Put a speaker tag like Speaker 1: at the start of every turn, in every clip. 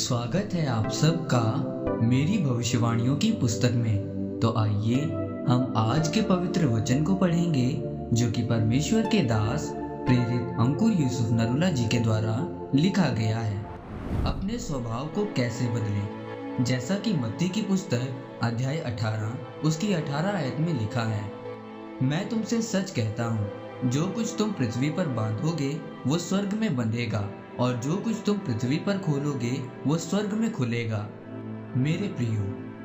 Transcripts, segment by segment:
Speaker 1: स्वागत है आप सबका मेरी भविष्यवाणियों की पुस्तक में। तो आइए हम आज के पवित्र वचन को पढ़ेंगे जो कि परमेश्वर के दास प्रेरित अंकुर यूसुफ नरूला जी के द्वारा लिखा गया है। अपने स्वभाव को कैसे बदलें, जैसा कि मत्ती की पुस्तक अध्याय 18 उसकी 18 आयत में लिखा है, मैं तुमसे सच कहता हूँ, जो कुछ तुम पृथ्वी पर बांधोगे वो स्वर्ग में बंधेगा और जो कुछ तुम पृथ्वी पर खोलोगे वो स्वर्ग में खुलेगा। मेरे प्रियो,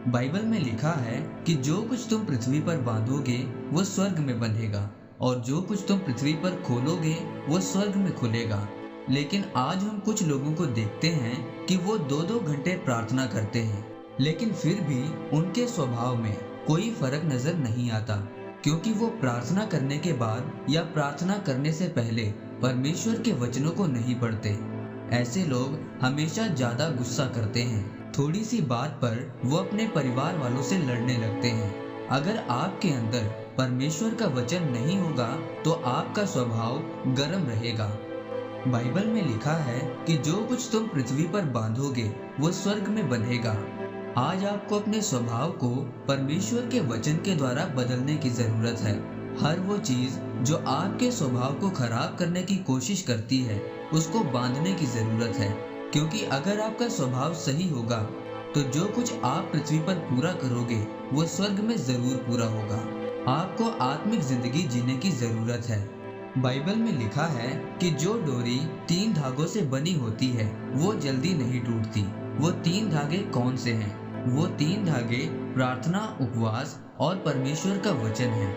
Speaker 1: बाइबल में लिखा है कि जो कुछ तुम पृथ्वी पर बांधोगे वो स्वर्ग में बंधेगा और जो कुछ तुम पृथ्वी पर खोलोगे वो स्वर्ग में खुलेगा। लेकिन आज हम कुछ लोगों को देखते हैं कि वो 2-2 घंटे प्रार्थना करते हैं, लेकिन फिर भी उनके स्वभाव में कोई फर्क नजर नहीं आता, क्योंकि वो प्रार्थना करने के बाद या प्रार्थना करने से पहले परमेश्वर के वचनों को नहीं पढ़ते। ऐसे लोग हमेशा ज्यादा गुस्सा करते हैं, थोड़ी सी बात पर वो अपने परिवार वालों से लड़ने लगते हैं। अगर आपके अंदर परमेश्वर का वचन नहीं होगा तो आपका स्वभाव गर्म रहेगा। बाइबल में लिखा है कि जो कुछ तुम पृथ्वी पर बांधोगे वो स्वर्ग में बंधेगा। आज आपको अपने स्वभाव को परमेश्वर के वचन के द्वारा बदलने की जरूरत है। हर वो चीज जो आपके स्वभाव को खराब करने की कोशिश करती है उसको बांधने की जरूरत है, क्योंकि अगर आपका स्वभाव सही होगा तो जो कुछ आप पृथ्वी पर पूरा करोगे वो स्वर्ग में जरूर पूरा होगा। आपको आत्मिक जिंदगी जीने की जरूरत है। बाइबल में लिखा है कि जो डोरी 3 धागों से बनी होती है वो जल्दी नहीं टूटती। वो 3 धागे कौन से हैं? वो 3 धागे प्रार्थना, उपवास और परमेश्वर का वचन है।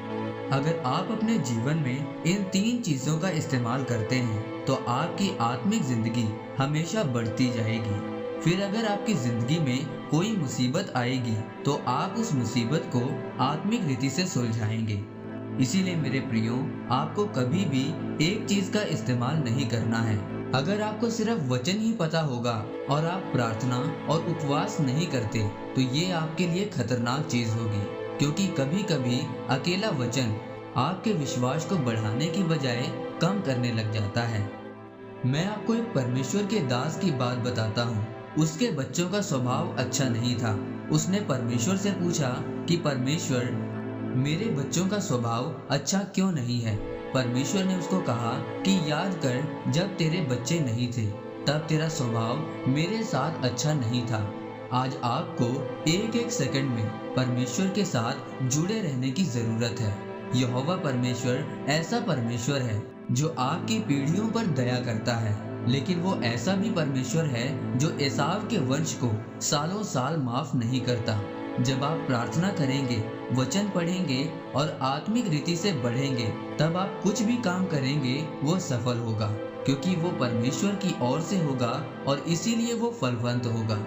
Speaker 1: अगर आप अपने जीवन में इन 3 चीजों का इस्तेमाल करते हैं तो आपकी आत्मिक जिंदगी हमेशा बढ़ती जाएगी। फिर अगर आपकी जिंदगी में कोई मुसीबत आएगी तो आप उस मुसीबत को आत्मिक रीति से सुलझाएंगे। इसीलिए मेरे प्रियो, आपको कभी भी एक चीज का इस्तेमाल नहीं करना है। अगर आपको सिर्फ वचन ही पता होगा और आप प्रार्थना और उपवास नहीं करते तो ये आपके लिए खतरनाक चीज होगी, क्योंकि कभी कभी अकेला वचन आपके विश्वास को बढ़ाने की बजाय कम करने लग जाता है। मैं आपको एक परमेश्वर के दास की बात बताता हूँ। उसके बच्चों का स्वभाव अच्छा नहीं था। उसने परमेश्वर से पूछा कि परमेश्वर, मेरे बच्चों का स्वभाव अच्छा क्यों नहीं है? परमेश्वर ने उसको कहा कि याद कर, जब तेरे बच्चे नहीं थे तब तेरा स्वभाव मेरे साथ अच्छा नहीं था। आज आपको एक एक सेकंड में परमेश्वर के साथ जुड़े रहने की जरूरत है। यहोवा परमेश्वर ऐसा परमेश्वर है जो आपकी पीढ़ियों पर दया करता है, लेकिन वो ऐसा भी परमेश्वर है जो एसाव के वंश को सालों साल माफ नहीं करता। जब आप प्रार्थना करेंगे, वचन पढ़ेंगे और आत्मिक रीति से बढ़ेंगे, तब आप कुछ भी काम करेंगे वो सफल होगा, क्योंकि वो परमेश्वर की ओर से होगा और इसीलिए वो फलवंत होगा।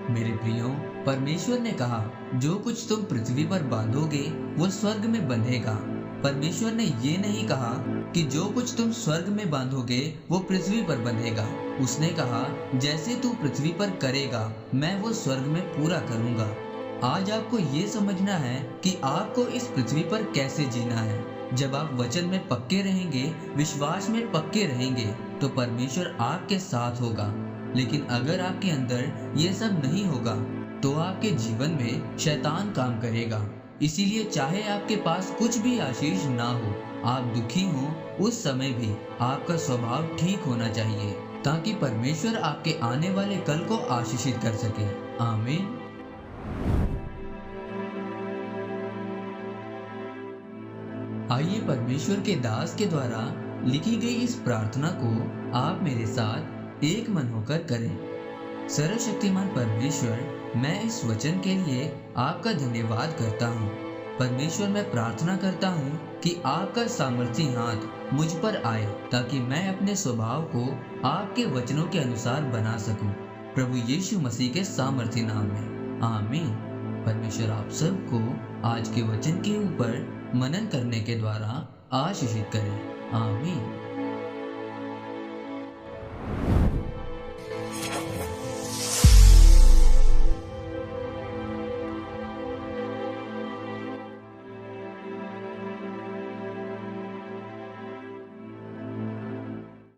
Speaker 1: मेरे प्रियो, परमेश्वर ने कहा, जो कुछ तुम पृथ्वी पर बांधोगे वो स्वर्ग में बंधेगा। परमेश्वर ने ये नहीं कहा कि जो कुछ तुम स्वर्ग में बांधोगे वो पृथ्वी पर बंधेगा। उसने कहा, जैसे तू पृथ्वी पर करेगा मैं वो स्वर्ग में पूरा करूंगा। आज आपको ये समझना है कि आपको इस पृथ्वी पर कैसे जीना है। जब आप वचन में पक्के रहेंगे, विश्वास में पक्के रहेंगे, तो परमेश्वर आपके साथ होगा। लेकिन अगर आपके अंदर ये सब नहीं होगा तो आपके जीवन में शैतान काम करेगा। इसीलिए चाहे आपके पास कुछ भी आशीष ना हो, आप दुखी हो, उस समय भी आपका स्वभाव ठीक होना चाहिए, ताकि परमेश्वर आपके आने वाले कल को आशीषित कर सके। आमीन। आइए परमेश्वर के दास के द्वारा लिखी गई इस प्रार्थना को आप मेरे साथ एक मन होकर करें। सर्वशक्तिमान परमेश्वर, मैं इस वचन के लिए आपका धन्यवाद करता हूँ। परमेश्वर, मैं प्रार्थना करता हूँ कि आपका सामर्थी हाथ मुझ पर आए, ताकि मैं अपने स्वभाव को आपके वचनों के अनुसार बना सकूं। प्रभु यीशु मसीह के सामर्थी नाम में, आमीन। परमेश्वर आप सबको आज के वचन के ऊपर मनन करने के द्वारा आशीषित करें। आमीन।